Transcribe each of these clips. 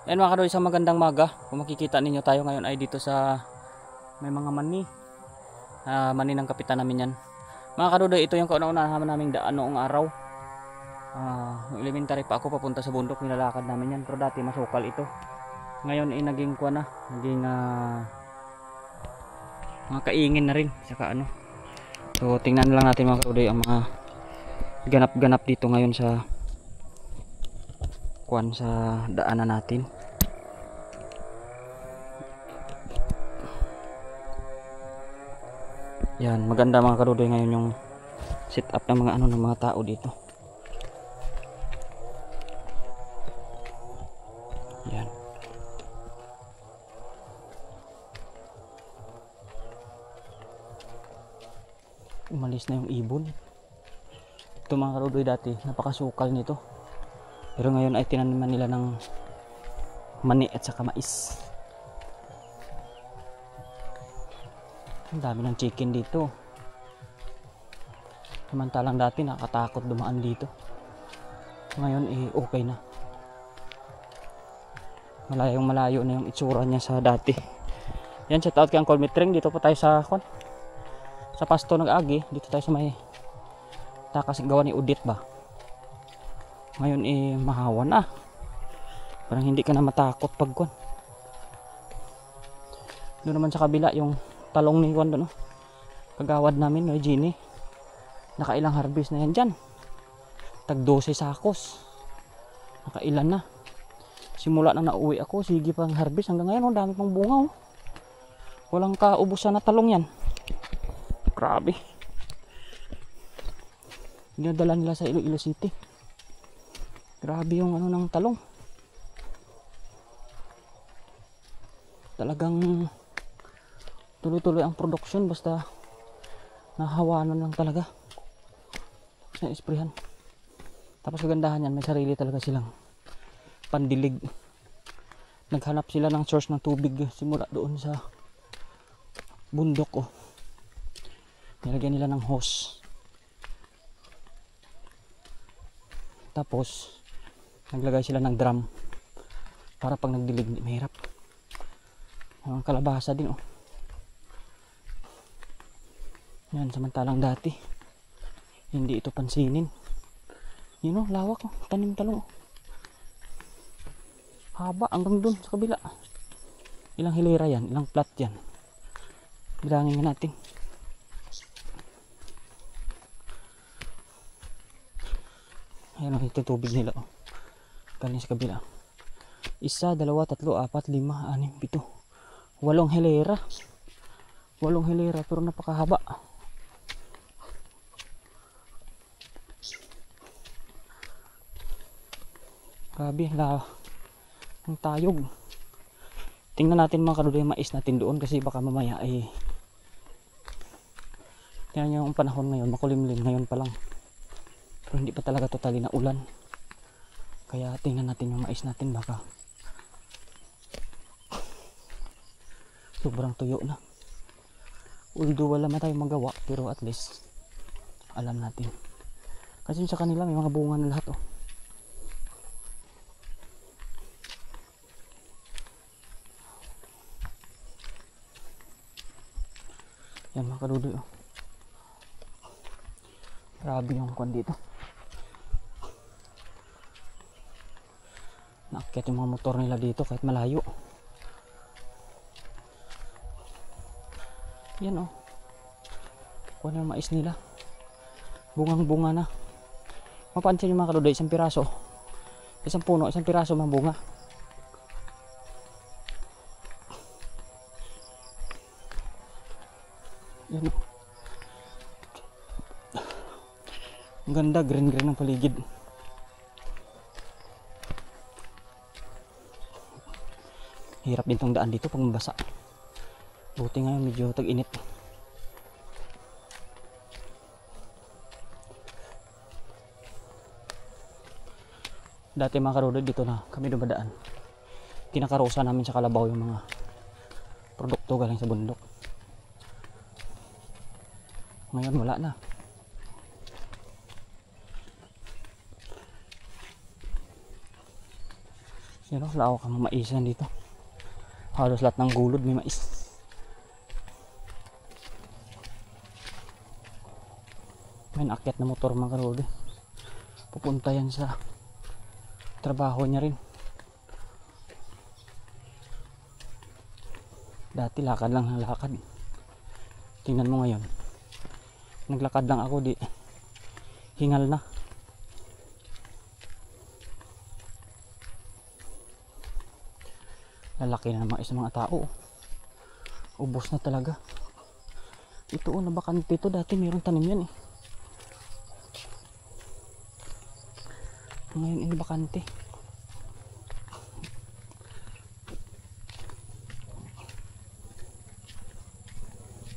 Ayan mga kadoy, isang magandang maga. Kung makikita ninyo, tayo ngayon ay dito sa may mga mani. Mani ng kapitan namin yan. Mga kadoy, ito yung kauna-unahan naming daan noong araw. Nung elementary pa ako, papunta sa bundok, nilalakad namin yan. Pero dati masukal ito. Ngayon ay naging kuha na. Naging mga kaingin na rin. Saka ano. So tingnan lang natin mga kadoy ang mga ganap-ganap dito ngayon sa sa daanan natin. Yan, maganda mga karudoy ngayon yung setup ng mga ng mga tao dito. Yan. Umalis na yung ibon. Ito mga karudoy, dati napakasukal nito. Pero ngayon ay tinaniman nila ng mani at saka mais. Ang dami ng chicken dito. Samantalang dati nakatakot dumaan dito. Ngayon okay na. Malayong malayo na yung itsura niya sa dati. Yan, shout out kay Uncle Mitring. Dito pa tayo sa Pasto nag-agi. Dito tayo sa may takas gawa ni Udit ba. Ngayon mahawa na. Parang hindi ka na matakot pag doon naman sa kabila yung talong ni doon, kagawad namin no, Gini. Nakailang harvest na yan dyan. Tag 12 sakos. Nakailan na. Simula na nauwi ako, sige pang harvest hanggang ngayon, dami pang bunga. Walang kaubusan na talong yan. Grabe. Dinadala nila sa Iloilo City. Grabe yung ng talong. Talagang tuloy-tuloy ang production, basta nahawanan lang talaga sa isprihan. Tapos kagandahan yan, may sarili talaga silang pandilig. Naghanap sila ng source ng tubig simula doon sa bundok. Nilagyan nila ng hose. Tapos naglagay sila ng drum para pag nagdilig hindi mahirap. Ang kalabasa din yan, samantalang dati hindi ito pansinin. Yun lawak tanim talong. Haba hanggang dun sa kabila. Ilang hilera yan, ilang plat yan. Bilangin nga natin. Ayan ito tubig nila galing sa kabila. 1, 2, 3, 4, 5, 6, 7, 8 hilera. 8 hilera pero napakahaba. Grabe ang tayog. Tingnan natin mga karudoy yung mais natin doon kasi baka mamaya tingnan nyo yung panahon ngayon, makulimlim ngayon pa lang. Pero hindi pa talaga totally na ulan. Kaya tingnan natin yung mais natin, baka sobrang tuyo na. Although wala man tayong magawa, pero at least alam natin. Kasi sa kanila may mga bunga na lahat Yan mga kadudoy Grabe yung dito. Naakyat yung mga motor nila dito kahit malayo. Yan kuha na yung mais nila. Bungang bunga na. Mapansin yung mga kadudoy, isang piraso. Isang puno, isang piraso mga bunga. Yan ang ganda, green ng paligid. Hirap din tong daan dito pag mabasa. Buti ngayon medyo tag-init. Dati mga karudoy, dito na kami dumadaan. Kinakarosa namin sa kalabaw yung mga produkto galing sa bundok. Ngayon wala na. Yun o, lawak ang maisan dito. Halos lahat ng gulod may mais. May naakyat na motor mga kalodi. Pupunta yan sa trabaho niya rin. Dati lakad lang ng lakad. Tingnan mo ngayon. Naglakad lang ako, di hingal na. Lalaki na naman isa mga tao. Ubos na talaga. Ito na bakante ito. Dati mayroong tanim yan eh. Ngayon ini bakante.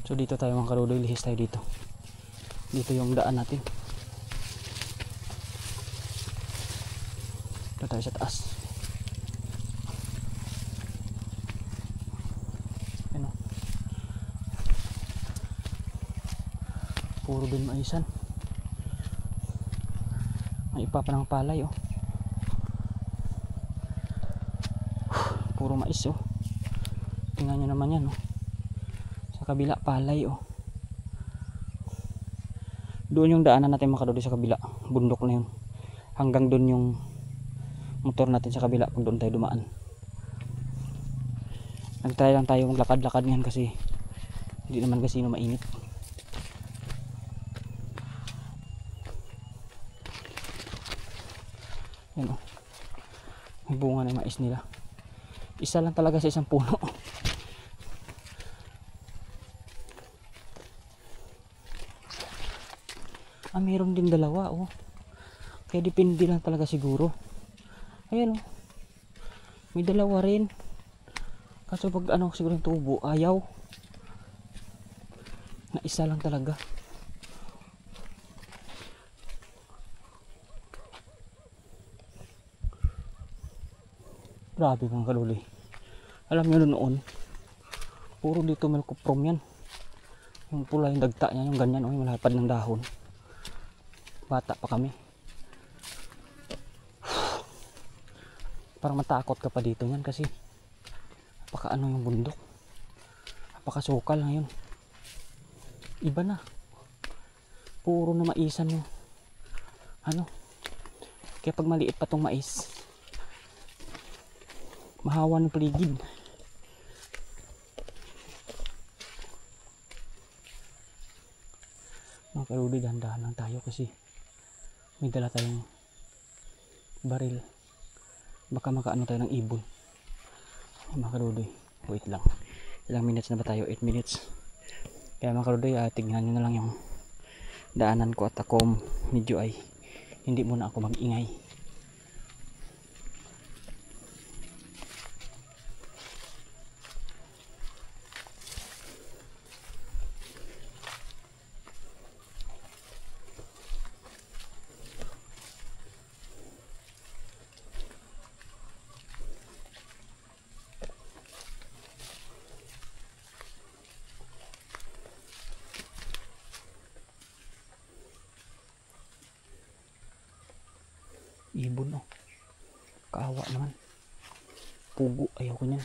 So dito tayo mga karudoy. Lihis tayo dito. Dito yung daan natin. Dito tayo sa taas. Puro din maisan. May ipa pa ng palay oh. Puro mais oh. Tingnan nyo naman yan oh. Sa kabila palay oh. Doon yung daanan natin makaduli sa kabila. Bundok na yun. Hanggang doon yung motor natin sa kabila pag doon tayo dumaan. Nagtry lang tayo maglakad-lakad ngayon kasi hindi naman kasi mainit. Yan o. May bunga ng mais nila. Isa lang talaga sa isang puno. Mayroon din dalawa oh. Kaya depende lang talaga siguro. Ayan oh. May dalawa rin. Kaso pag ano siguro yung tubo, ayaw. Na isa lang talaga. Grabe mga kaluli. Alam nyo noon, puro dito melcoprom yan. Yung pula yung dagta niya, yung ganyan, yung malapad ng dahon. Bata pa kami. Parang matakot ka pa dito yan kasi napaka ano yung bundok. Napaka sukal ngayon. Iba na. Puro na maisan yung ano. Kaya pag maliit pa tong mais, mahawa ng paligid. Mga kaludi, dahan-dahan lang tayo kasi may dala tayong baril. Baka makaano tayo ng ibon. Mga kaludi, wait lang. Ilang minutes na ba tayo? 8 minutes. Kaya mga kaludi, tignan nyo na lang yung daanan ko at ako medyo ay hindi muna ako mag-ingay. Ibon oh. Kaawa naman. Pugo, ayaw ko niyan.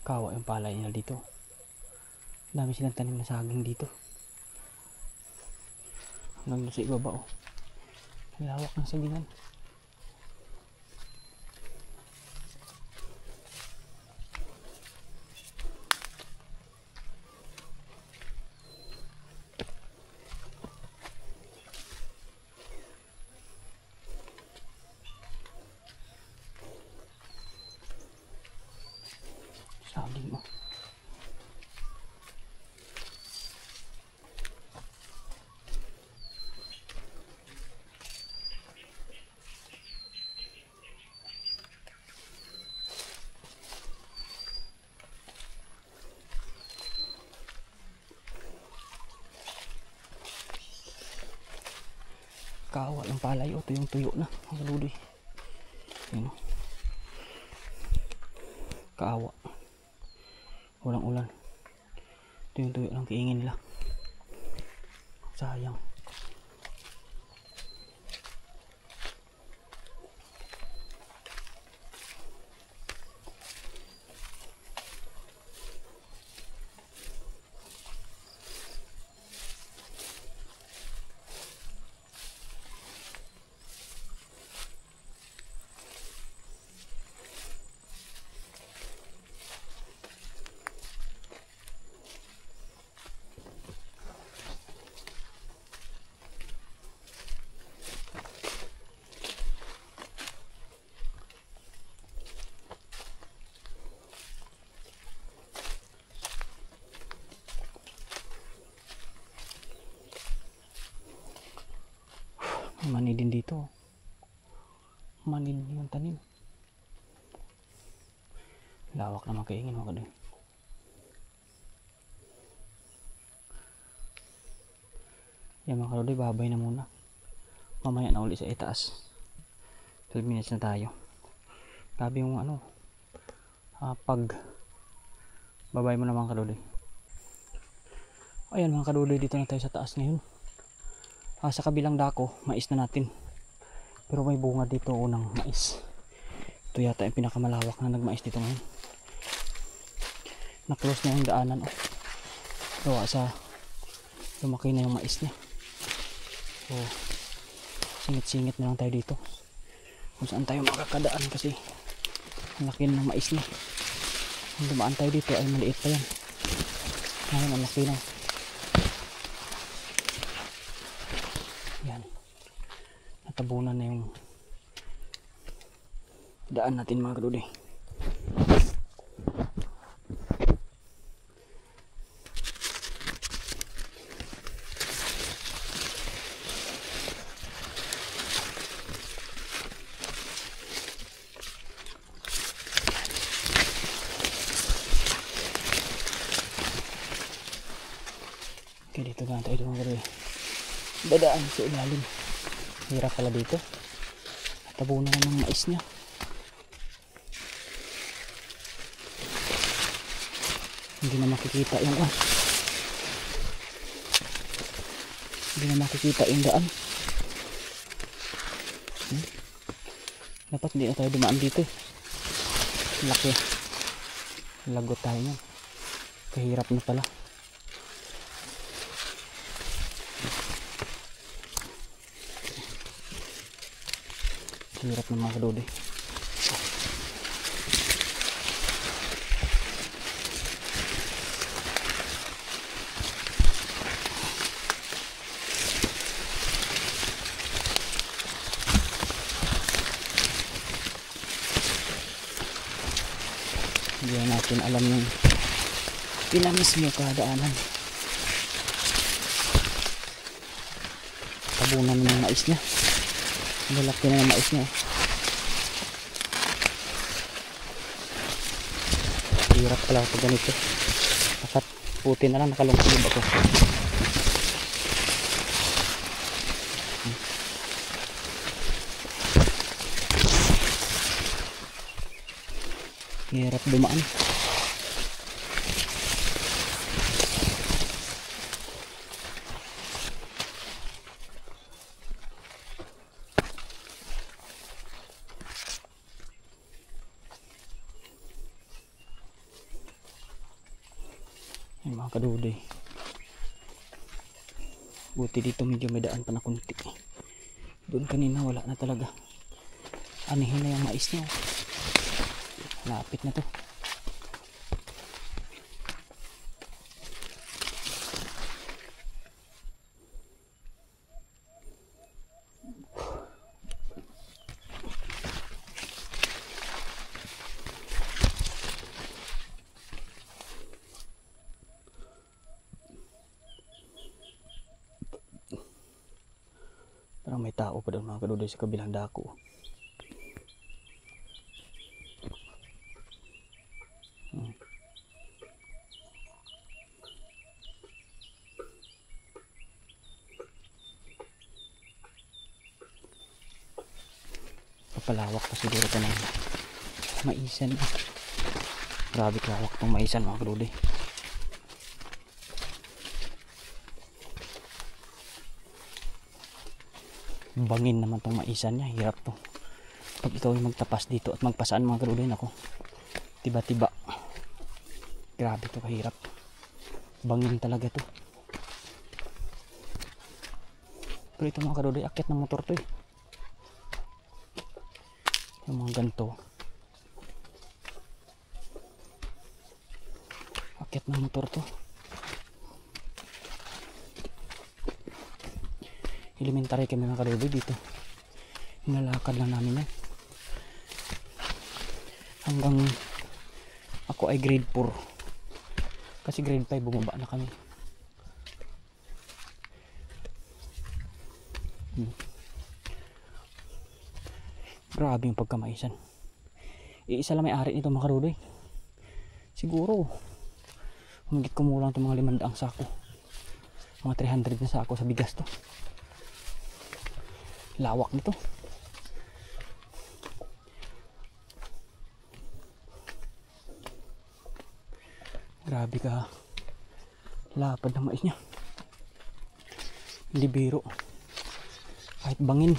Kawa yung palay nila dito. Dami silang tanim na saging dito. Hanggang doon sa ibaba oh. Lawak ng sagingan. Saging mo. Kawa yung palay o tuyong-tuyo na ang kaludoy. Ayun o. Kaawa. Walang ulan. Tuyong-tuyo lang kiingin nila. Sayang. Mani din dito. Mani din yung tanim. Lawak naman kaingin mo ka din. Yan mga kaludoy, babay na muna. Mamaya na uli sa itaas. 12 minutes na tayo. Grabe yung ano, pag babay mo na mga kaludoy. Ayan mga kaludoy, dito na tayo sa taas ngayon. Sa kabilang dako, mais na natin. Pero may bunga dito ng mais. Ito yata yung pinakamalawak na nagmais dito ngayon. Na-close na yung daanan. Oh. Gawa sa lumaki na yung mais niya. So, singit-singit na lang tayo dito. Kung saan tayo makakadaan kasi ang laki ng mais niya. Kung dumaan tayo dito ay maliit pa yan. Ngayon ang laki na. Yan. Natabunan na yung daan natin mga kaludoy. Okay, dito na tayo mga kaludoy. Dadaan sa ilalim. Hirap pala dito. Tabunan na ng mais niya. Hindi na makikita yung hindi na makikita yung daan. Dapat hindi na tayo dumaan dito. Laki. Lagot tayo yan. Kahirap na pala. Hirap ng mga kaludoy. Hindi natin alam yung pinamis mo kadaanan. Tabunan ng mais niya. Malaki na yung mais niya. Hirap pala pag ganito. Dapat puti na lang, nakalungkulog ako. Hirap dumaan. mga kadudoy. Buti dito medyo may daan pa na kunti. Doon kanina wala na talaga. Anihin na yung mais niya. Lapit na to. Parang may tao pa doon mga kadudoy sa kabilang dako. Papalawak pa siguro ito ng maisan. Grabe kalawak itong maisan mga kadudoy. Bangin naman tong maisan niya, hirap to pag ikaw yung magtapas dito at magpasaan mga kadudoy. Nako, tiba tiba, grabe to kahirap. Bangin talaga to. Pero ito mga kadudoy, akyat ng motor to eh. Yung mga ganito, akyat ng motor to. Elementary kami mga kadudoy dito. Hinalakad lang namin yan. Hanggang ako ay grade 4. Kasi grade 5 bumaba na kami. Grabe yung pagkamaisan. Iisa lang may-ari nito mga kadudoy. Siguro humigit kumulang itong mga 500 sako. Mga 300 na sako sa bigas to. Lawak nito. Grabe ka lapad ng mais niya. Hindi biro. Kahit bangin.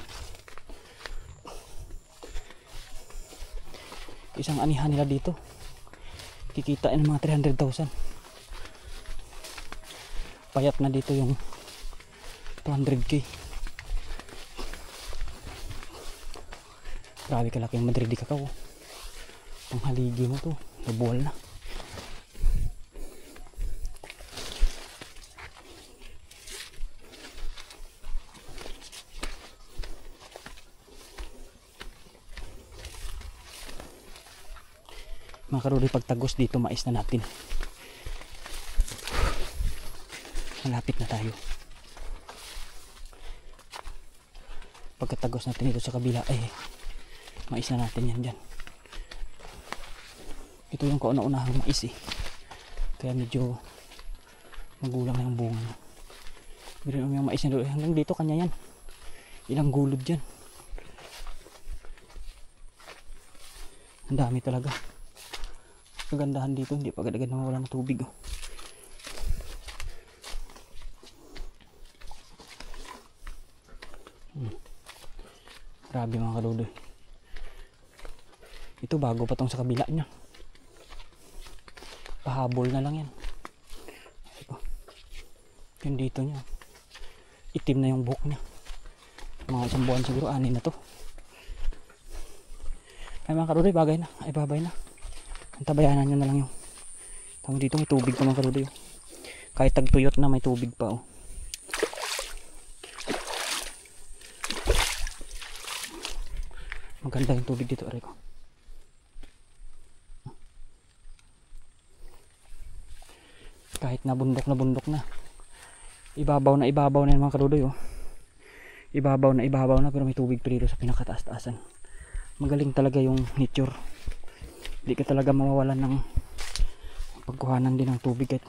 Isang anihan nila dito, kikitain ng mga 300,000. Payat na dito yung 200k. Grabe kalaki yung Madrid kakao. Ang haligi mo to, nabuhal na. Mga kadudoy, pagtagos dito mais na natin. Malapit na tayo. Pagkatagos natin dito sa kabila ay mais na natin yan dyan. Ito yung kauna-unahang mais eh. Kaya medyo magulang na yung bunga. Pero yung mais na doon, hanggang dito kanya yan. Ilang gulod dyan. Ang dami talaga. Kagandahan dito, hindi pa agad-agad nawawala ng tubig oh. Grabe mga kadudoy. Ito bago pa tong sa kabila niya. Pahabol na lang yan. Yung dito niya, itim na yung buhok niya. Mga isang buwan siguro, 6 na to. Ay mga kadudoy, bagay na. Ay babay na. Antabayanan nyo na lang yung tawag dito, may tubig pa mga kadudoy. Kahit tagtuyot na may tubig pa oh. Maganda yung tubig dito, aray ko. Kahit na bundok na. Ibabaw na yan mga kadudoy oh. Ibabaw na pero may tubig pa dito sa pinakataas-taasan. Magaling talaga yung nature. Hindi ka talaga mawawalan ng pagkuhanan din ng tubig at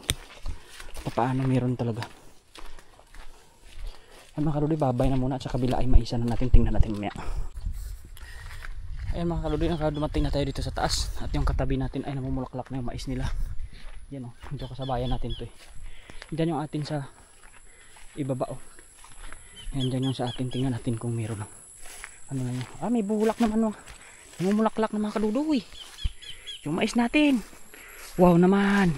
papaano meron talaga. Ay mga kadudoy, babay na muna at sa kabila ay maisa na natin, tingnan natin mamaya. Ayan mga kadudoy, dumating na tayo dito sa taas at yung katabi natin ay namumulaklak na yung mais nila. Yan o, dito kasabayan natin to eh. Diyan yung atin sa ibaba o. Yan dyan yung sa atin, tingnan natin kung meron o. Ano na yun? Ah, may bulak naman o. Namumulaklak na mga kadudoy. Yung mais natin. Wow naman.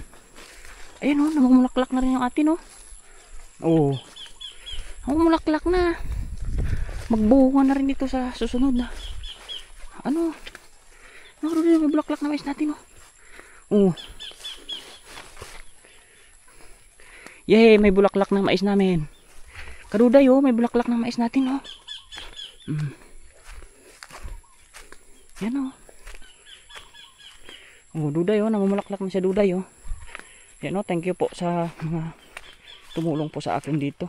Ayan oh, namumulaklak na rin yung atin oh. Oo. Namumulaklak na. Magbunga na rin ito sa susunod na. Ano? Nakaruli yung bulaklak na mais natin oh. Oo. Yay, may bulaklak ng mais namin. Kaduday oh, may bulaklak ng mais natin oh. Yan oh. Oh, duday oh, namumulaklak na siya duday oh. Yan oh, thank you po sa mga tumulong po sa akin dito.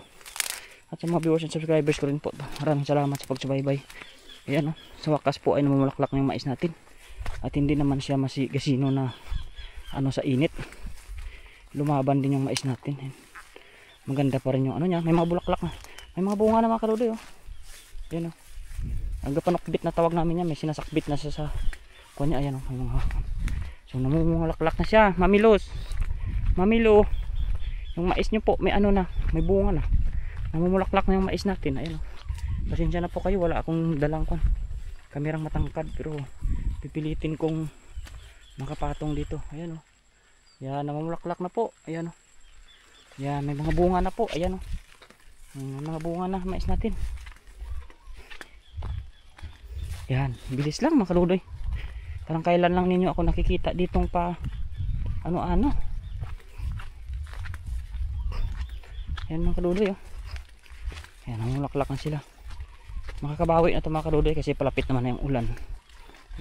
At sa mga viewers and subscribers ko rin po. Maraming salamat sa pagsubaybay. Ayan oh, sa wakas po ay namumulaklak na yung mais natin. At hindi naman siya masigasino na ano sa init. Lumaban din yung mais natin. Ayan. Maganda pa rin yung ano niya, may mga bulaklak na. May mga bunga na mga kaduday oh. Ayan oh. Ang panukbit na tawag namin niya, may sinasakbit na siya sa kunya. Ayan oh, may mga. So namumulaklak na siya, mamilos. Mamilo. Yung mais nyo po, may ano na, may bunga na. Namumulaklak na yung mais natin. Ayan oh. Pasensya na po kayo, wala akong dalang kamerang matangkad, pero pipilitin kong makapatong dito. Ayan oh. Yan, namumulaklak na po. Ayan oh. Yan, may mga bunga na po. Ayan oh. May mga bunga na mais natin. Yan, bilis lang mga kaludoy. Parang kailan lang ninyo ako nakikita ditong pa ano-ano. Yan mga kaludoy oh. Yan, namumulaklak na sila. Makakabawi na ito mga kaludoy kasi palapit naman na yung ulan.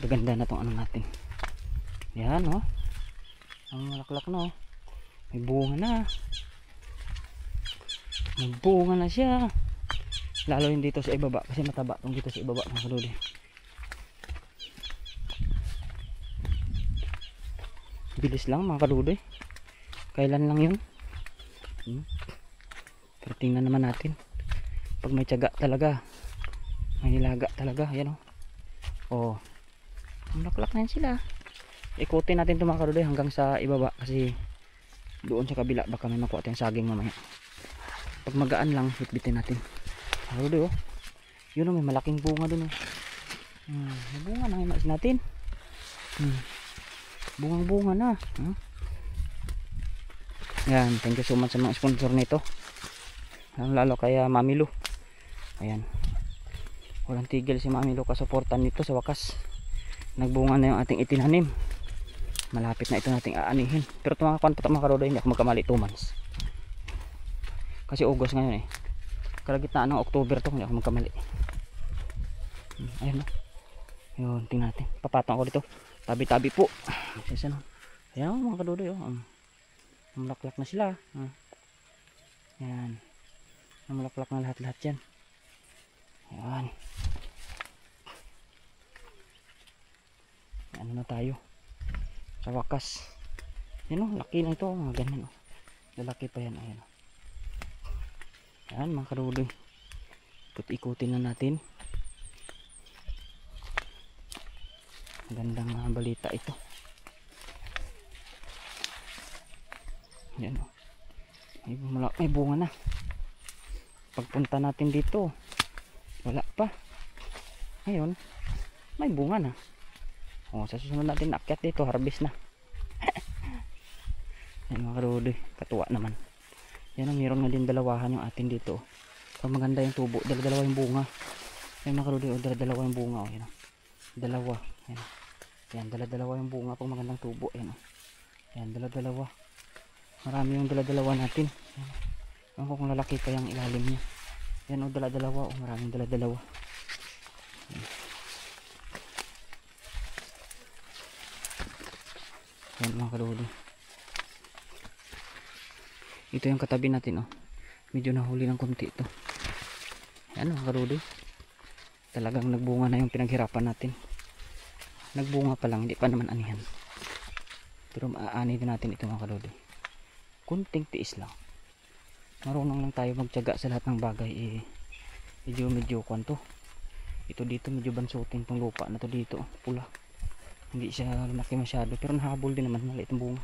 Gaganda na itong ano natin. Yan oh. Namumulaklak na oh. May bunga na. May bunga na siya. Lalo yung dito sa ibaba kasi mataba itong dito sa ibaba mga kaludoy. Bilis lang mga kaludoy. Kailan lang yun? Pero tingnan naman natin. Pag may tiyaga talaga, may nilaga talaga. Ayan o. Oh. Naklak na yan sila. Ikutin natin ito mga kaludoy hanggang sa ibaba. Kasi doon sa kabila baka may makuha tayong saging mamaya. Pag magaan lang, hitbitin natin. Kaludoy o. Yun o, may malaking bunga dun o. May bunga na yung mais natin. Bungang bunga na. Yan, thank you so much sa mga sponsor nito. Lalo kaya Mami Lu. Ayan. Walang tigil si Mami Lu kasuportan nito sa wakas. Nagbunga na yung ating itinanim. Malapit na ito nating aanihin. Pero tumakakon pa ito mga karodo, hindi ako magkamali 2 months. Kasi August ngayon eh. Kalagitnaan ng October to, hindi ako magkamali. Ayan o. Yun, tingnan natin. Papatong ako dito. Tabi-tabi po. Ayan mga kadodoy oh. Namulaklak na sila. Ayan. Namulaklak na lahat-lahat yan. Ayan. Ano na tayo. Sa wakas. Ayan o, laki na ito. Mga ganyan o. Lalaki pa yan. Ayan o. Ayan mga kadodoy. Ikot-ikutin na natin. Gandang balita ito. Yan o. May bunga na. Pagpunta natin dito, wala pa. Ngayon, may bunga na. O, sa susunod natin akyat dito, harvest na. Yan mga karodoy, katuwa naman. Yan o, mayroon na din dalawahan yung atin dito. Pag maganda yung tubo, dalawa yung bunga. Yan mga karodoy, dalawa yung bunga o. Yan o. Dalawa. Yan. Yan, dalawa yung bunga pag magandang tubo. Yan o. Yan, dalawa. Marami yung dala-dalawa natin. Yan kung lalaki pa yung ilalim niya. Yan o, dala-dalawa o. Maraming dala-dalawa. Yan mga kaludo. Ito yung katabi natin o. Medyo nahuli ng konti ito. Yan mga kaludo. Talagang nagbunga na yung pinaghirapan natin. Nagbunga pa lang, hindi pa naman anihan. Pero maaani din natin ito mga kaludo. Kunting tiis lang. Marunong lang tayo magtiyaga sa lahat ng bagay. Medyo kwanto. Ito dito medyo bansutin tong lupa na to dito. Pula. Hindi siya lumaki masyado. Pero nahabol din naman. Maliit ang bunga.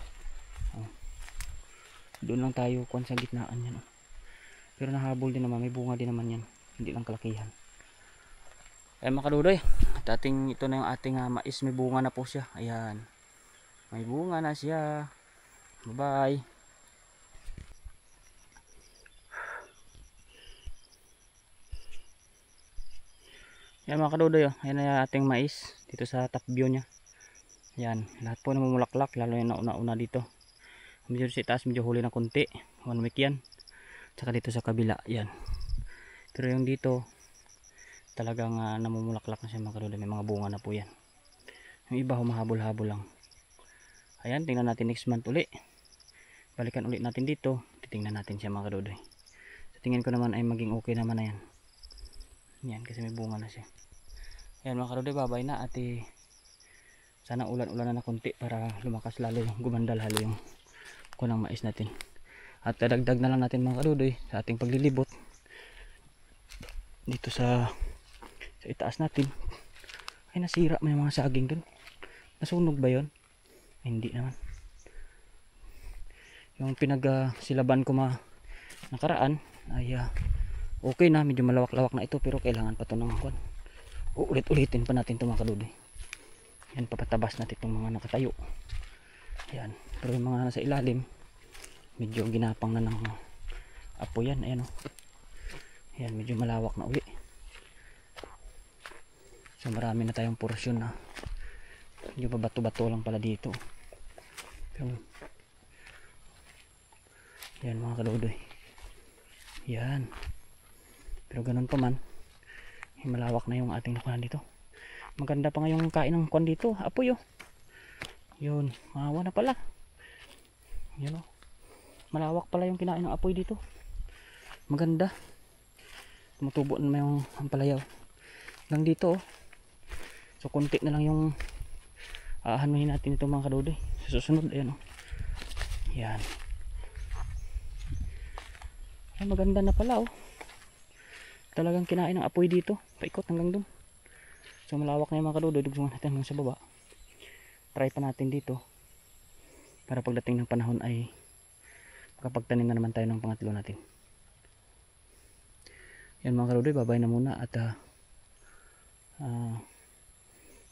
Doon lang tayo kwan sa gitnaan yan. Pero nahabol din naman. May bunga din naman yan. Hindi lang kalakihan. Ay mga kaludoy. Ito na yung ating mais. May bunga na po siya. Ayan. May bunga na siya. Bye bye. Yan mga kadudoy, oh. Ayan na ating mais dito sa top view nya. Yan, lahat po namumulaklak, lalo yung nauna-una dito. Medyo sa itaas, medyo huli na konti. 1 week yan. Tsaka dito sa kabila, yan. Pero yung dito, talagang namumulaklak na siya mga kadudoy. May mga bunga na po yan. Yung iba humahabol-habol lang. Ayan, tingnan natin next month uli. Balikan ulit natin dito. Titingnan natin siya mga kadudoy. Sa tingin ko naman ay maging okay naman na yan. Yan, kasi may bunga na siya. Ayan mga kadudoy, babay na at sana ulan-ulan na konti para lumakas lalo yung gumanda lalo yung kunang mais natin. At dagdag na lang natin mga kadudoy sa ating paglilibot dito sa itaas natin. Ay nasira may mga saging dun. Nasunog ba yon? Hindi naman. Yung silaban ko nakaraan ay okay na, medyo malawak-lawak na ito pero kailangan pa ito ng ulit-ulitin pa natin ito mga kadudoy. Yan, papatabas natin itong mga nakatayo. Yan, pero yung mga nasa ilalim medyo ginapang na ng apo yan. Ayan, oh. Yan, medyo malawak na uli. So marami na tayong porsyon na medyo bato-bato lang pala dito. Pero, yan mga kadudoy. Yan. Pero ganun pa man, malawak na yung ating nakunan dito. Maganda pa nga yung kain ng kwan dito. Apoy, oh. Yun, mahawa na pala. Yan, oh. Malawak pala yung kinain ng apoy dito. Maganda. Tumutubo na yung ampalayaw. Hanggang dito, oh. So konti na lang yung aanuhin natin ito mga kadudoy. Sa susunod, ayan, oh. Yan. Ay, maganda na pala, oh. Talagang kinain ng apoy dito. Paikot hanggang dun. So malawak na yung mga kadudoy. Dugsungan natin hanggang sa baba. Try pa natin dito. Para pagdating ng panahon ay makapagtanim na naman tayo ng pangatlo natin. Yan mga kadudoy, babay na muna at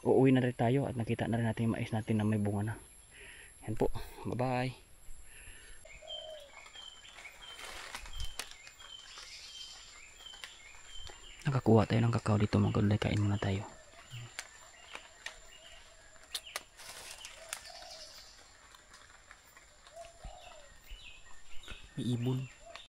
uuwi na rin tayo at nakita na rin natin yung mais natin na may bunga na. Yan po. Bye bye. Nakakuha tayo ng kakao dito mga kadudoy. Kain muna tayo. May ibon.